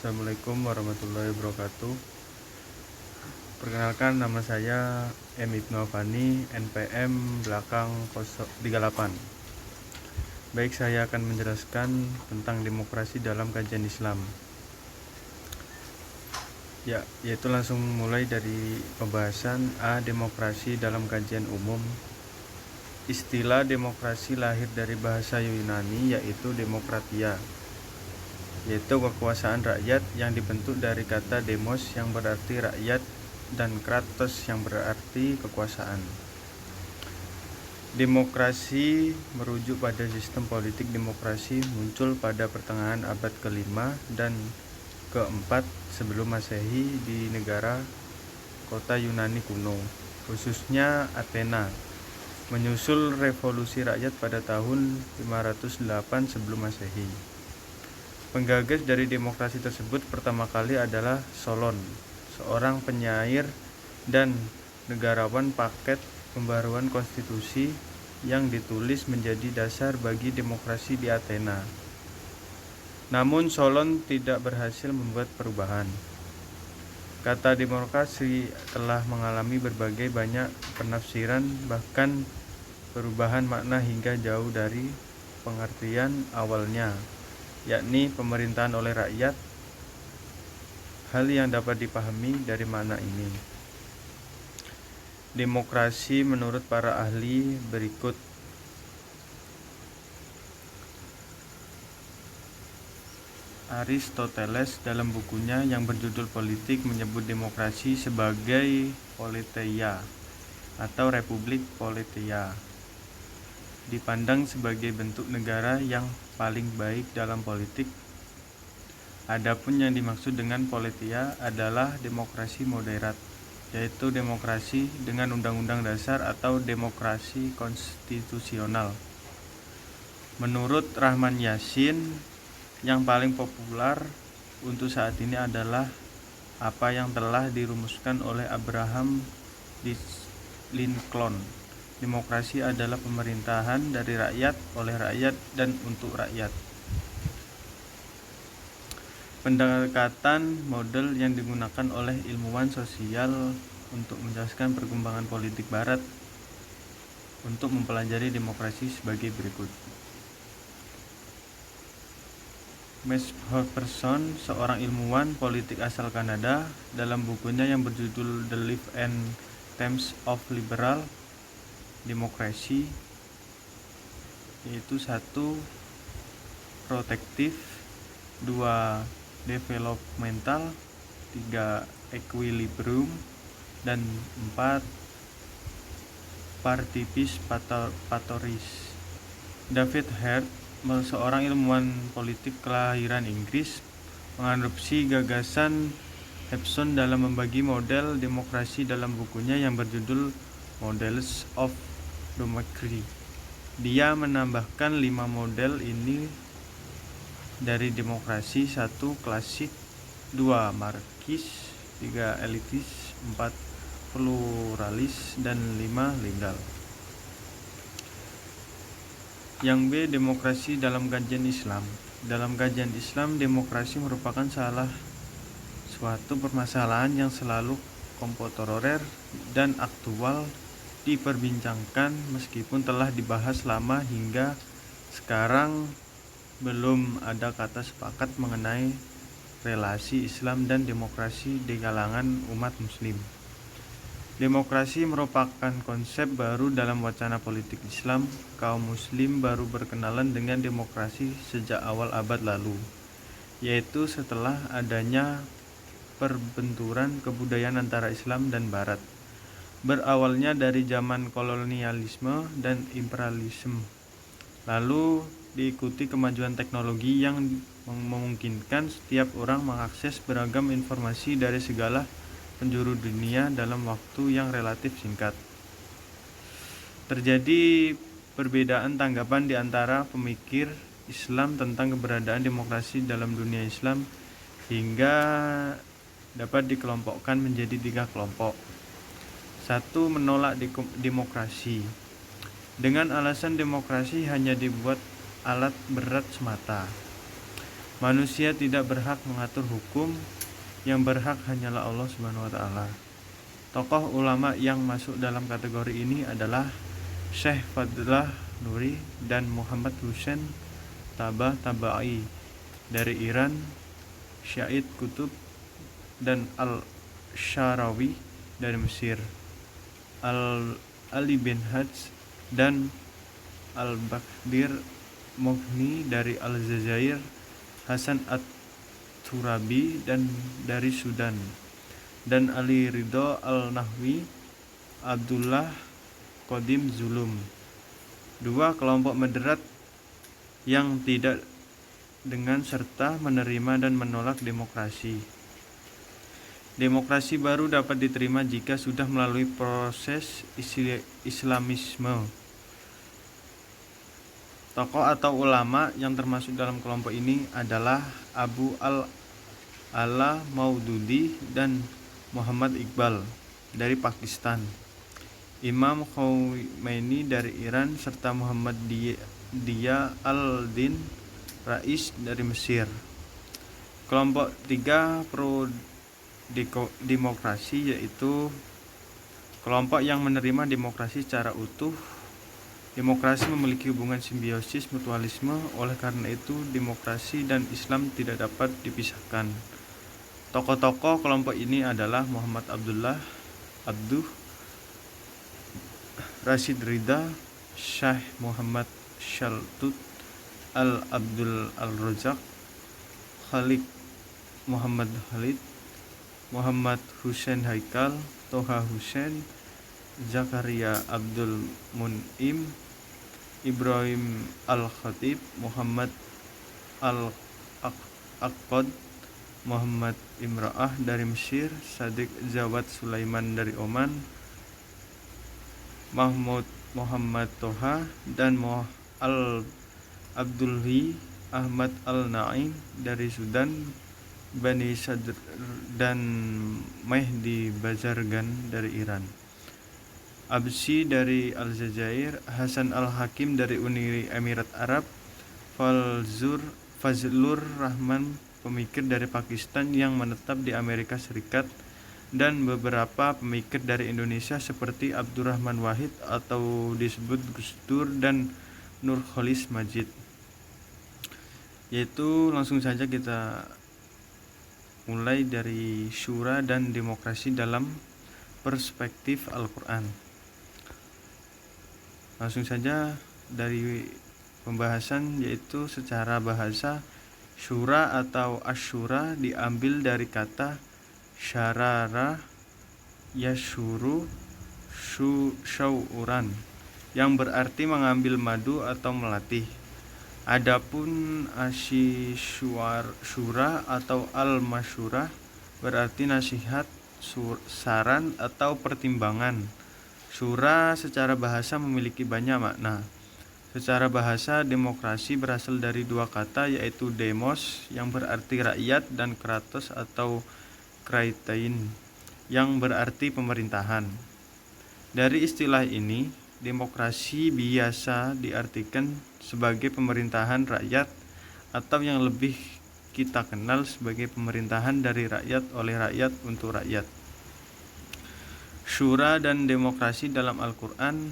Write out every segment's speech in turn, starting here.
Assalamualaikum warahmatullahi wabarakatuh. Perkenalkan, nama saya M. Ibnu Afani, NPM belakang 038. Baik, saya akan menjelaskan tentang demokrasi dalam kajian Islam. Yaitu langsung mulai dari pembahasan demokrasi dalam kajian umum. Istilah demokrasi lahir dari bahasa Yunani, yaitu demokratia, yaitu kekuasaan rakyat yang dibentuk dari kata demos yang berarti rakyat dan kratos yang berarti kekuasaan. Demokrasi merujuk pada sistem politik demokrasi muncul pada pertengahan abad ke-5 dan ke-4 sebelum Masehi di negara kota Yunani kuno, khususnya Athena, menyusul revolusi rakyat pada tahun 508 sebelum Masehi. Penggagas dari demokrasi tersebut pertama kali adalah Solon, seorang penyair dan negarawan paket pembaruan konstitusi yang ditulis menjadi dasar bagi demokrasi di Athena. Namun Solon tidak berhasil membuat perubahan. Kata demokrasi telah mengalami berbagai banyak penafsiran, bahkan perubahan makna hingga jauh dari pengertian awalnya, yakni pemerintahan oleh rakyat. Hal yang dapat dipahami dari makna ini. Demokrasi menurut para ahli berikut. Aristoteles dalam bukunya yang berjudul Politik menyebut demokrasi sebagai politeia atau republik politeia, dipandang sebagai bentuk negara yang paling baik dalam politik. Adapun yang dimaksud dengan politeia adalah demokrasi moderat, yaitu demokrasi dengan undang-undang dasar atau demokrasi konstitusional. Menurut Rahman Yassin, yang paling populer untuk saat ini adalah apa yang telah dirumuskan oleh Abraham Lincoln. Demokrasi adalah pemerintahan dari rakyat, oleh rakyat, dan untuk rakyat. Pendekatan model yang digunakan oleh ilmuwan sosial untuk menjelaskan perkembangan politik barat untuk mempelajari demokrasi sebagai berikut. Max Hopperson, seorang ilmuwan politik asal Kanada, dalam bukunya yang berjudul The Life and Times of Liberal Democracy, yaitu 1. Protective, 2. Developmental, 3. Equilibrium, dan 4. Participatoris. David Hart, seorang ilmuwan politik kelahiran Inggris, mengadopsi gagasan Hobson dalam membagi model demokrasi dalam bukunya yang berjudul Models of Democracy. Dia menambahkan 5 model ini dari demokrasi: 1. Klasik, 2. Marxis, 3. Elitis, 4. Pluralis, dan 5. Legal. Yang B. Demokrasi dalam kajian Islam. Dalam kajian Islam, demokrasi merupakan salah suatu permasalahan yang selalu kontemporer dan aktual diperbincangkan, meskipun telah dibahas lama hingga sekarang belum ada kata sepakat mengenai relasi Islam dan demokrasi di kalangan umat muslim. Demokrasi merupakan konsep baru dalam wacana politik Islam. Kaum muslim baru berkenalan dengan demokrasi sejak awal abad lalu, yaitu setelah adanya perbenturan kebudayaan antara Islam dan Barat, berawalnya dari zaman kolonialisme dan imperialisme, lalu diikuti kemajuan teknologi yang memungkinkan setiap orang mengakses beragam informasi dari segala penjuru dunia dalam waktu yang relatif singkat. Terjadi perbedaan tanggapan di antara pemikir Islam tentang keberadaan demokrasi dalam dunia Islam hingga dapat dikelompokkan menjadi 3 kelompok. 1. Menolak demokrasi dengan alasan demokrasi hanya dibuat alat berat semata. Manusia tidak berhak mengatur hukum, yang berhak hanyalah Allah Subhanahu wa taala. Tokoh ulama yang masuk dalam kategori ini adalah Syekh Fadlah Nuri dan Muhammad Hussein Tabai dari Iran, Syahid Qutb dan Al-Sharawi dari Mesir, Ali bin Hajj dan Al-Bakdir Mughni dari Aljazair, Hasan At-Turabi dan dari Sudan, dan Ali Ridho Al-Nahwi, Abdullah Qadim Zulum. Dua kelompok moderat yang tidak dengan serta menerima dan menolak demokrasi. Demokrasi baru dapat diterima jika sudah melalui proses Islamisme. Tokoh atau ulama yang termasuk dalam kelompok ini adalah Abu Al-Ala Maududi dan Muhammad Iqbal dari Pakistan, Imam Khomeini dari Iran, serta Muhammad Dia al-Din Rais dari Mesir. Kelompok 3 pro demokrasi yaitu kelompok yang menerima demokrasi secara utuh. Demokrasi memiliki hubungan simbiosis mutualisme, oleh karena itu demokrasi dan Islam tidak dapat dipisahkan. Tokoh-tokoh kelompok ini adalah Muhammad Abduh, Rashid Ridha, Syekh Muhammad Shaltut, Al-Abdul Al-Razak, Khalid Muhammad Khalid, Muhammad Hussein Haikal, Toha Hussein, Zakaria Abdul Mun'im, Ibrahim Al-Khatib, Muhammad Al-Aqad, Muhammad Imra'ah dari Mesir, Sadiq Jawad Sulaiman dari Oman, Mahmud Muhammad Toha, dan Abdulhi Ahmad Al-Naim dari Sudan, Bani Sadr dan Mehdi Bazargan dari Iran, Absi dari Aljazair, Hasan Al-Hakim dari Uni Emirat Arab, Fazlur Rahman, pemikir dari Pakistan yang menetap di Amerika Serikat, dan beberapa pemikir dari Indonesia seperti Abdurrahman Wahid atau disebut Gus Dur dan Nurholis Majid. Yaitu langsung saja kita mulai dari syura dan demokrasi dalam perspektif Al-Quran. Langsung saja dari pembahasan, yaitu secara bahasa syura atau asyura diambil dari kata syarara yashuru syauran yang berarti mengambil madu atau melatih. Adapun syura atau al-masyurah berarti nasihat, saran atau pertimbangan. Syura secara bahasa memiliki banyak makna. Secara bahasa, demokrasi berasal dari dua kata, yaitu demos yang berarti rakyat dan kratos atau kraitain yang berarti pemerintahan. Dari istilah ini, demokrasi biasa diartikan sebagai pemerintahan rakyat atau yang lebih kita kenal sebagai pemerintahan dari rakyat oleh rakyat untuk rakyat. Syura dan demokrasi dalam Al-Quran.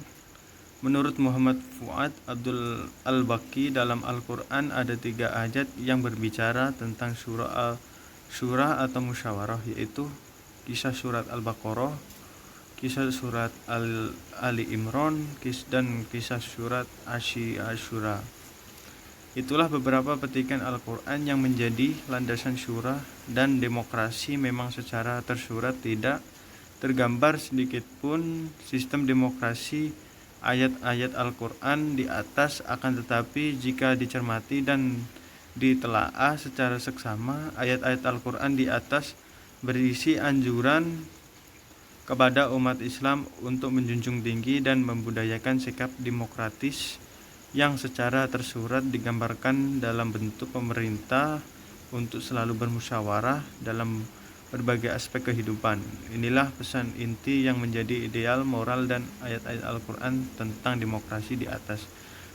Menurut Muhammad Fuad Abdul Al-Baqi, dalam Al-Quran ada 3 ayat yang berbicara tentang syura atau musyawarah, yaitu kisah surat Al-Baqarah, kisah surat Ali Imran, dan kisah surat Asyura. Itulah beberapa petikan Al-Quran yang menjadi landasan syura dan demokrasi. Memang secara tersurat tidak tergambar sedikit pun sistem demokrasi ayat-ayat Al-Quran di atas, akan tetapi jika dicermati dan ditelaah secara seksama, ayat-ayat Al-Quran di atas berisi anjuran kepada umat Islam untuk menjunjung tinggi dan membudayakan sikap demokratis yang secara tersurat digambarkan dalam bentuk pemerintah untuk selalu bermusyawarah dalam berbagai aspek kehidupan. Inilah pesan inti yang menjadi ideal moral dan ayat-ayat Al-Quran tentang demokrasi di atas.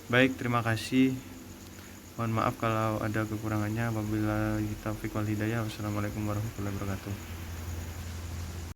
Baik, terima kasih. Mohon maaf kalau ada kekurangannya. Wabillahi taufiq wal hidayah. Wassalamualaikum warahmatullahi wabarakatuh.